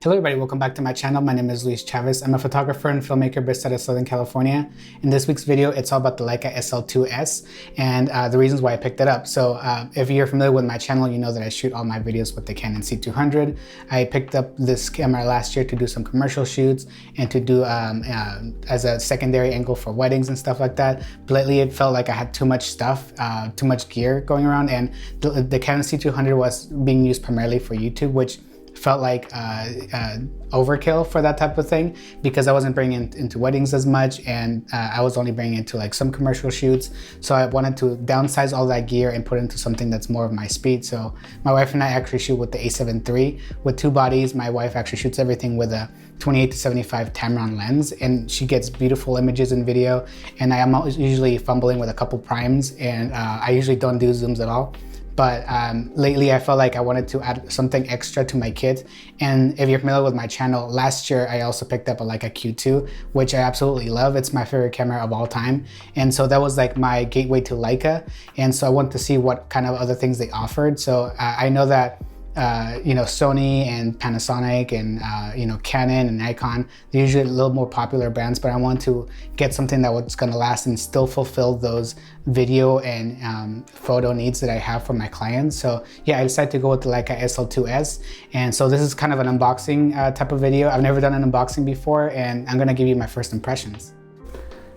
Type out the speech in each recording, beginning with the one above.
Hello everybody, welcome back to my channel. My name is Luis Chavez. I'm a photographer and filmmaker based out of Southern California. In this week's video, it's all about the Leica SL2-S and the reasons why I picked it up. So if you're familiar with my channel, you know that I shoot all my videos with the Canon C200. I picked up this camera last year to do some commercial shoots and to do as a secondary angle for weddings and stuff like that. But lately it felt like I had too much stuff, too much gear going around, and the Canon C200 was being used primarily for YouTube, which felt like overkill for that type of thing because I wasn't bringing into weddings as much, and I was only bringing into like some commercial shoots. So I wanted to downsize all that gear and put it into something that's more of my speed. So my wife and I actually shoot with the A7 III with two bodies. My wife actually shoots everything with a 28-75 Tamron lens, and she gets beautiful images and video. And I am usually fumbling with a couple primes, and I usually don't do zooms at all. But lately I felt like I wanted to add something extra to my kit. And if you're familiar with my channel, last year I also picked up a Leica Q2, which I absolutely love. It's my favorite camera of all time. And so that was like my gateway to Leica. And so I wanted to see what kind of other things they offered. So I know that Sony and Panasonic and Canon and Nikon, they're usually a little more popular brands, but I want to get something that was going to last and still fulfill those video and photo needs that I have for my clients. So yeah, I decided to go with the Leica SL2-S, and so this is kind of an unboxing type of video. I've never done an unboxing before, and I'm going to give you my first impressions.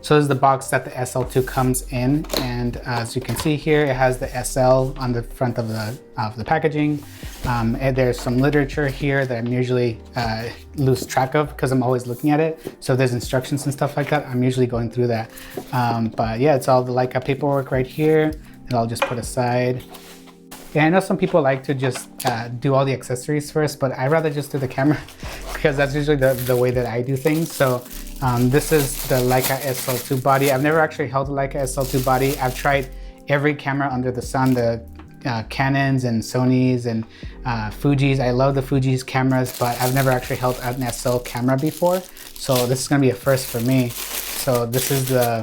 So this is the box that the SL2 comes in, and as you can see here, it has the SL on the front of the packaging. And there's some literature here that I'm usually lose track of because I'm always looking at it. So there's instructions and stuff like that. I'm usually going through that. But yeah, it's all the Leica paperwork right here that I'll just put aside. Yeah, I know some people like to just do all the accessories first, but I'd rather just do the camera because that's usually the way that I do things. So this is the Leica SL2 body. I've never actually held a Leica SL2 body. I've tried every camera under the sun, the Canons and Sonys and Fujis. I love the Fuji's cameras, but I've never actually held an SL camera before. So this is gonna be a first for me. So this is the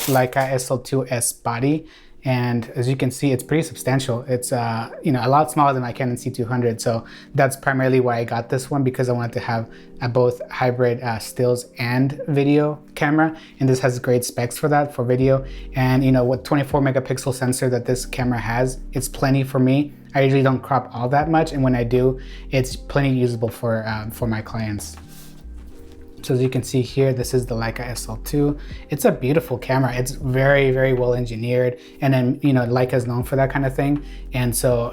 Leica SL2-S body. And as you can see, it's pretty substantial. It's a lot smaller than my Canon C200. So that's primarily why I got this one, because I wanted to have a both hybrid stills and video camera. And this has great specs for that, for video. And with 24 megapixel sensor that this camera has, it's plenty for me. I usually don't crop all that much, and when I do, it's plenty usable for my clients. So as you can see here, this is the Leica SL2. It's a beautiful camera. It's very, very well engineered. And then, Leica is known for that kind of thing. And so,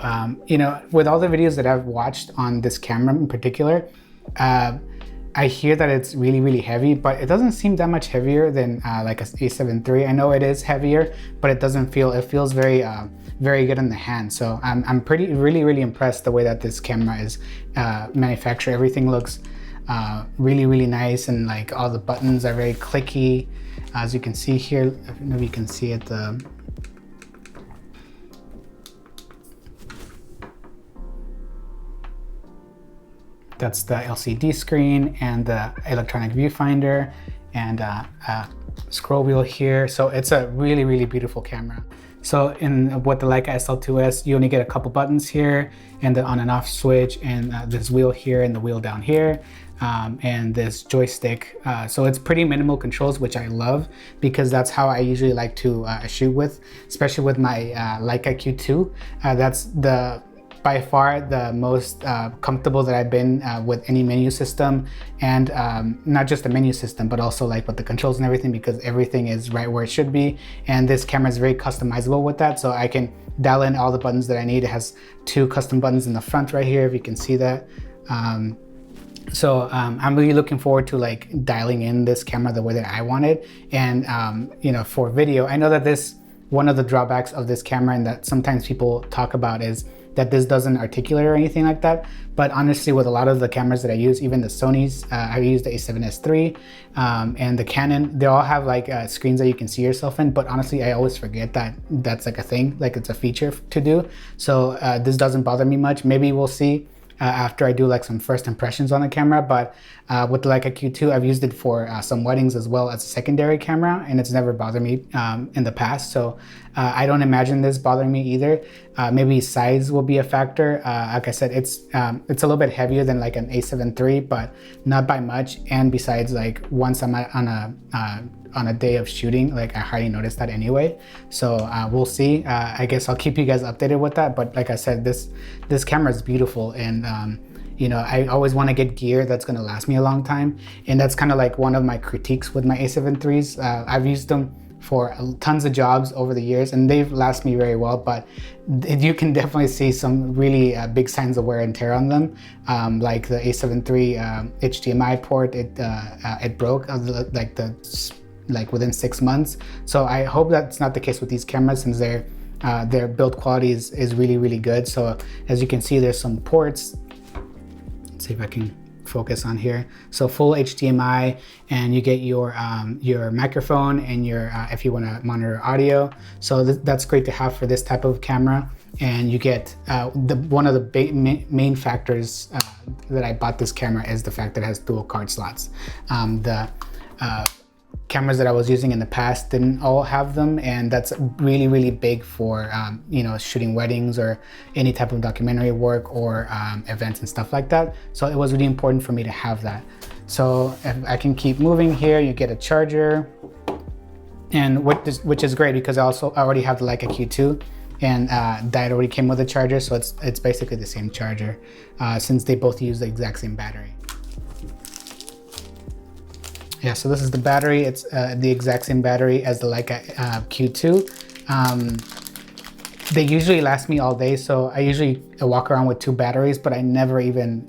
with all the videos that I've watched on this camera in particular, I hear that it's really, really heavy, but it doesn't seem that much heavier than like a A7 III. I know it is heavier, but it feels very, very good in the hand. So I'm really, really impressed the way that this camera is manufactured. Everything looks really, really nice, and like all the buttons are very clicky. As you can see here, I don't know if you can see it, that's the LCD screen and the electronic viewfinder and scroll wheel here. So it's a really, really beautiful camera. So with the Leica SL2-S, you only get a couple buttons here, and the on and off switch, and this wheel here and the wheel down here, and this joystick. So it's pretty minimal controls, which I love, because that's how I usually like to shoot with, especially with my Leica Q2. That's by far the most comfortable that I've been with any menu system, and not just the menu system, but also like with the controls and everything, because everything is right where it should be. And this camera is very customizable with that, so I can dial in all the buttons that I need. It has two custom buttons in the front right here, if you can see that. So I'm really looking forward to like dialing in this camera the way that I want it. And for video, I know that one of the drawbacks of this camera, and that sometimes people talk about, is that this doesn't articulate or anything like that. But honestly, with a lot of the cameras that I use, even the Sonys, I use the A7S III and the Canon, they all have like screens that you can see yourself in. But honestly, I always forget that that's like a thing, like it's a feature to do. So this doesn't bother me much. Maybe we'll see after I do like some first impressions on the camera. But with the Leica Q2, I've used it for some weddings as well as a secondary camera, and it's never bothered me in the past. So I don't imagine this bothering me either. maybe size will be a factor. Like I said, it's a little bit heavier than like an A7 III, but not by much. And besides, like once I'm on a day of shooting, like I hardly notice that anyway. So we'll see. I guess I'll keep you guys updated with that. But like I said, this camera is beautiful, and you know, I always want to get gear that's going to last me a long time, and that's kind of like one of my critiques with my A7 IIIs. I've used them for tons of jobs over the years, and they've lasted me very well, but you can definitely see some really big signs of wear and tear on them. Like the A7 III HDMI port, it broke like within 6 months. So I hope that's not the case with these cameras, since their build quality is really good. So as you can see, there's some ports. Let's see if I can focus on here. So full HDMI, and you get your microphone and your if you want to monitor audio. So that's great to have for this type of camera. And you get one of the main factors that I bought this camera is the fact that it has dual card slots. The cameras that I was using in the past didn't all have them, and that's really big for you know, shooting weddings or any type of documentary work or events and stuff like that. So it was really important for me to have that. So if I can keep moving here, you get a charger, and which is great because I already have the Leica Q2, and that already came with a charger, so it's basically the same charger since they both use the exact same battery. Yeah, so this is the battery. It's the exact same battery as the Leica Q2. They usually last me all day, so I usually walk around with 2 batteries, but I never even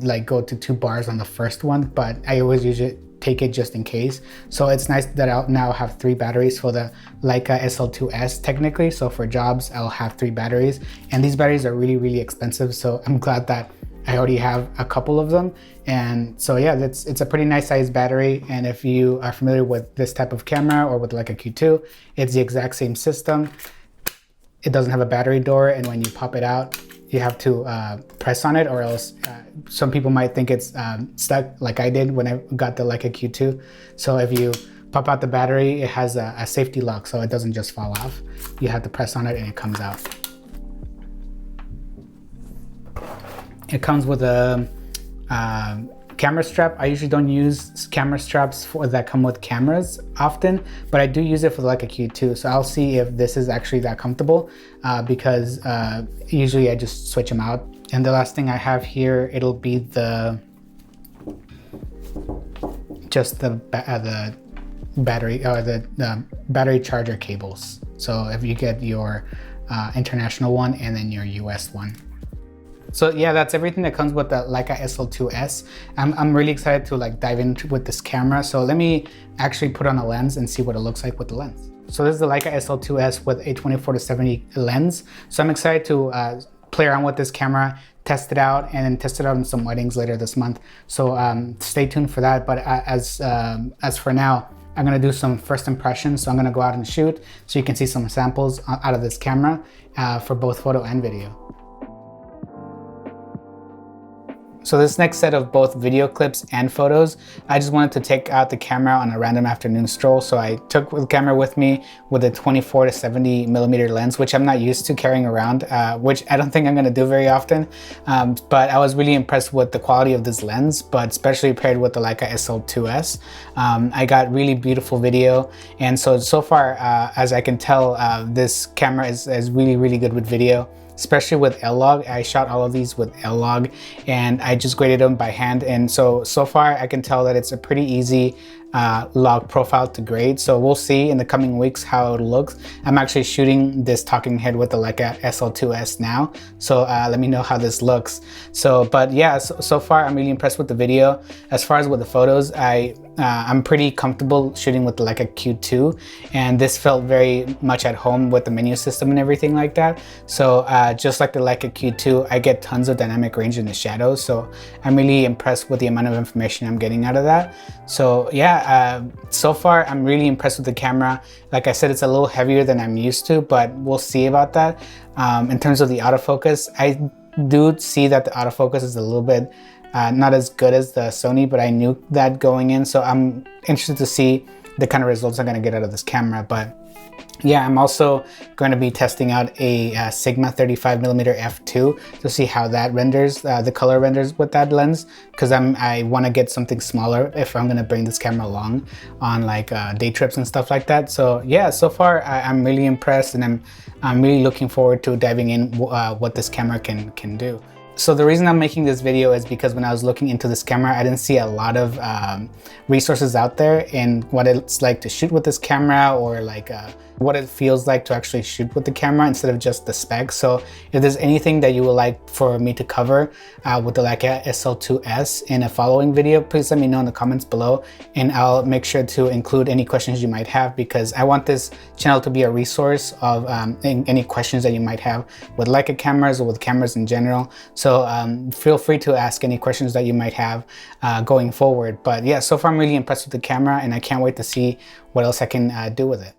like go to 2 bars on the first one, but I always usually take it just in case. So it's nice that I'll now have 3 batteries for the Leica SL2-S technically. So for jobs, I'll have 3 batteries, and these batteries are really expensive. So I'm glad that I already have a couple of them. And so yeah, it's a pretty nice size battery. And if you are familiar with this type of camera or with Leica Q2, it's the exact same system. It doesn't have a battery door, and when you pop it out, you have to press on it, or else some people might think it's stuck like I did when I got the Leica Q2. So if you pop out the battery, it has a safety lock, so it doesn't just fall off. You have to press on it and it comes out. It comes with a camera strap. I usually don't use camera straps that come with cameras often, but I do use it for the Leica Q2. So I'll see if this is actually that comfortable because usually I just switch them out. And the last thing I have here, it'll be the battery or the battery charger cables. So if you get your international one and then your US one. So yeah, that's everything that comes with the Leica SL2-S. I'm really excited to like dive in with this camera. So let me actually put on a lens and see what it looks like with the lens. So this is the Leica SL2-S with a 24-70 lens. So I'm excited to play around with this camera, test it out, and then test it out in some weddings later this month. So stay tuned for that. But as for now, I'm gonna do some first impressions. So I'm gonna go out and shoot so you can see some samples out of this camera for both photo and video. So this next set of both video clips and photos, I just wanted to take out the camera on a random afternoon stroll. So I took the camera with me with a 24-70 millimeter lens, which I'm not used to carrying around, which I don't think I'm gonna do very often. But I was really impressed with the quality of this lens, but especially paired with the Leica SL2-S. I got really beautiful video. And so far, as I can tell, this camera is really good with video, especially with L-Log. I shot all of these with L-Log, and I just graded them by hand. And so far I can tell that it's a pretty easy log profile to grade. So we'll see in the coming weeks how it looks. I'm actually shooting this talking head with the Leica SL2-S now. So let me know how this looks. But yeah, so far I'm really impressed with the video. As far as with the photos, I'm pretty comfortable shooting with the Leica Q2, and this felt very much at home with the menu system and everything like that. So just like the Leica Q2, I get tons of dynamic range in the shadows. So I'm really impressed with the amount of information I'm getting out of that. So yeah, so far I'm really impressed with the camera. Like I said, it's a little heavier than I'm used to, but we'll see about that. In terms of the autofocus, I do see that the autofocus is a little bit not as good as the Sony, but I knew that going in. So I'm interested to see the kind of results I'm gonna get out of this camera. But Yeah, I'm also going to be testing out a Sigma 35mm f2 to see how that renders, the color renders with that lens, because I want to get something smaller if I'm going to bring this camera along on like day trips and stuff like that. So yeah, so far I'm really impressed, and I'm really looking forward to diving in what this camera can do. So the reason I'm making this video is because when I was looking into this camera, I didn't see a lot of resources out there in what it's like to shoot with this camera, or like what it feels like to actually shoot with the camera instead of just the specs. So if there's anything that you would like for me to cover with the Leica SL2s in a following video, please let me know in the comments below, and I'll make sure to include any questions you might have, because I want this channel to be a resource of any questions that you might have with Leica cameras or with cameras in general. So feel free to ask any questions that you might have going forward. But yeah, so far I'm really impressed with the camera, and I can't wait to see what else I can do with it.